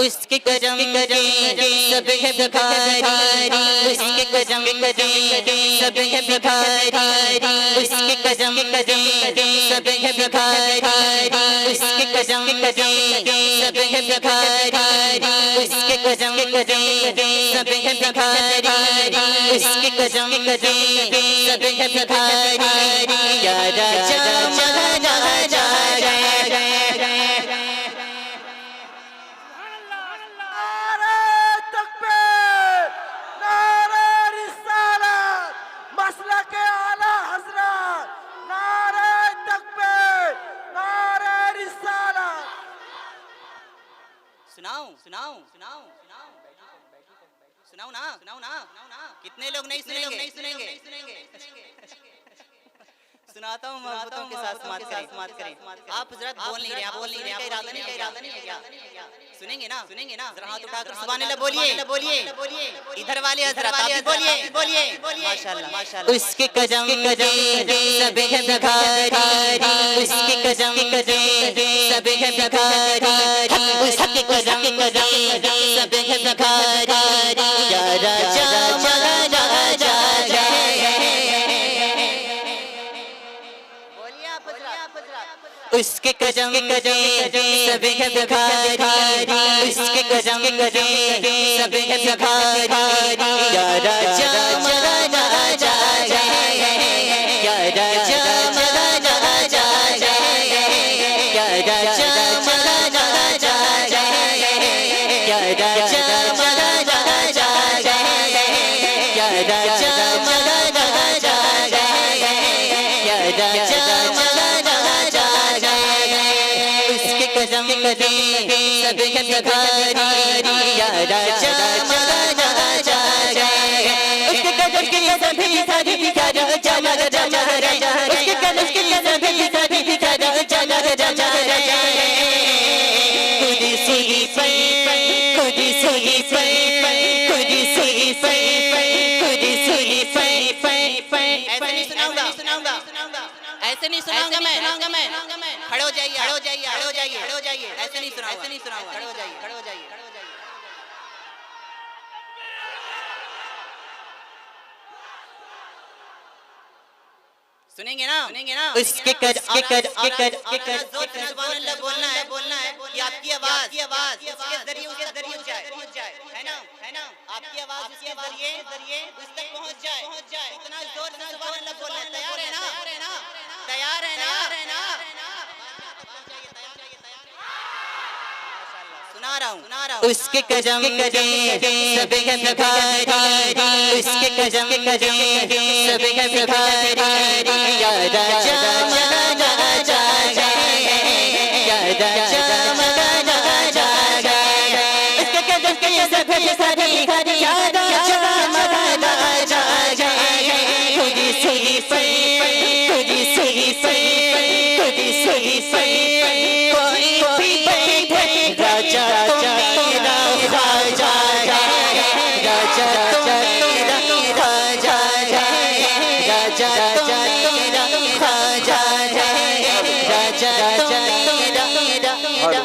उसके कदम के सब है भिखारी, उसके कदम के सब है भिखारी, उसके कदम के सब है भिखारी, उसके कदम के सब है भिखारी, उसके कदम के सब है भिखारी, उसके कदम के सब है भिखारी। या राजा महाराजा कितने लोग नहीं सुनेंगे? सुनाता हूँ मोहब्बतों के साथ समात करें। आप हजरत बोल नहीं रहे, आपका इरादा नहीं है क्या? सुनेंगे ना? जरा हाथ उठाकर सुभान अल्लाह बोलिए। इधर वाले हजरत आप बोलिए। माशाअल्लाह। उसके कदम सब है भिखारी, उसके कदम सब है भिखारी, उसके कदम सब है भिखारी। या राजा महाराजा उसके कदम सब है भिखारी, उसके कदम सब है भिखारी। या राजा महाराजा या राजा महाराजा या राजा महाराजा या राजा महाराजा या राजा महाराजा या राजा कदम सब है भिखारी। या राजा महाराजा उसके कदम के सभी सारी भिखारी, राजा महाराजा उसके कदम के सभी सारी भिखारी, राजा महाराजा। खुदी सुई पे खुदी सुई पे खुदी सुई पे खुदी सुई पे। ऐसे नहीं सुनाऊंगा मैं। खड़े हो जाइए। ऐसे नहीं सुनाऊंगा। खड़े हो जाइए। सुनेंगे ना? उसके कर जोर से सुभान अल्लाह बोलना है कि आपकी आवाज उसके जरिए पहुंच जाए, है ना? आपकी आवाज उसके जरिए उस तक पहुंच जाए। इतना जोर से सुभान अल्लाह बोलना है। तैयार है ना? सुना रहा हूँ। उसके कदम सब है भिखारी, उसके कदम सब है भिखारी। या राजा महाराजा या राजा महाराजा उसके कदम के सब है भिखारी। या राजा महाराजा खुदी सुई पे खुदी सुई पे खुदी सुई पे कोई भी बैठे राजा तेरा राजा राजा तेरा राजा राजा तेरा राजा राजा तेरा।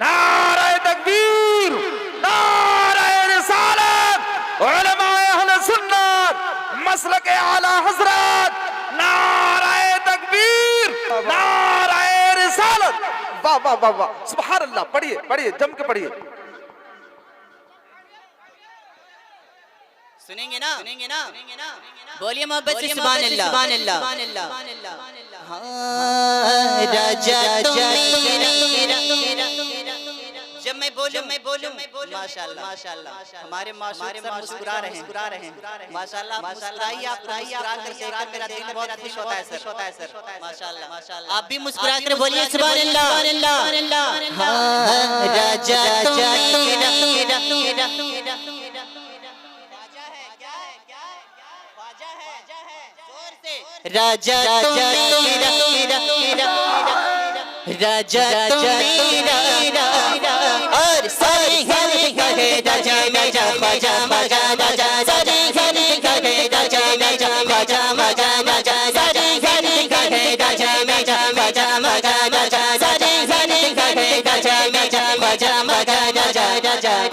नारे तकबीर, नारे रिसालत, उलमाए अहले सुन्नत, मसलक आला हजरत, नारे तकबीर, नारे रिसालत। वाह वाह वाह वाह, सुभान अल्लाह। पढ़िए जम के पढ़िए। सुनेंगे ना? बोलिए मोहब्बत से सुभान अल्लाह। हाँ राजा जब मैं बोलूं माशाअल्लाह हमारे मुस्कुरा रहे हैं। माशाअल्लाह आप मुस्कुरा कर देखकर मेरा दिल बहुत खुश होता है सर। माशाअल्लाह आप भी मुस्कुरा कर बोलिए सुभान अल्लाह। हाँ राजा राजा राजा और सारे घर कहे राजा राजा ख्वाजा मजा राजा सारे घर कहे राजा राजा ख्वाजा मजा राजा सारे घर कहे राजा राजा ख्वाजा मजा राजा सारे घर कहे राजा राजा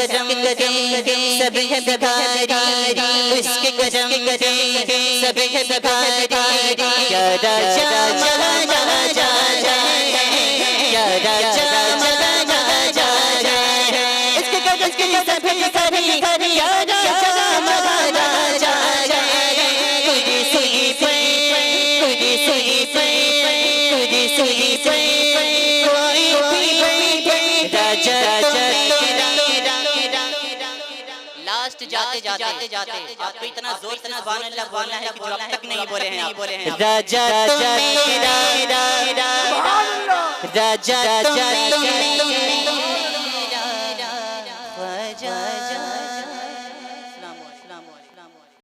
करम के सब है भिखारी, उसके करम के सब है भिखारी। क्या राजा महाराजा क्या राजा महाराजा इसके करम के सब है भिखारी। क्या राजा महाराजा खुदी सुई पे खुदी सुई पे खुदी सुई पे कोई राजा लास्ट जाते जाते जाते आपको इतना जोर से सुभान अल्लाह बोलना है कि जो अब तक नहीं बोले हैं राजा तो मेरा राजा तो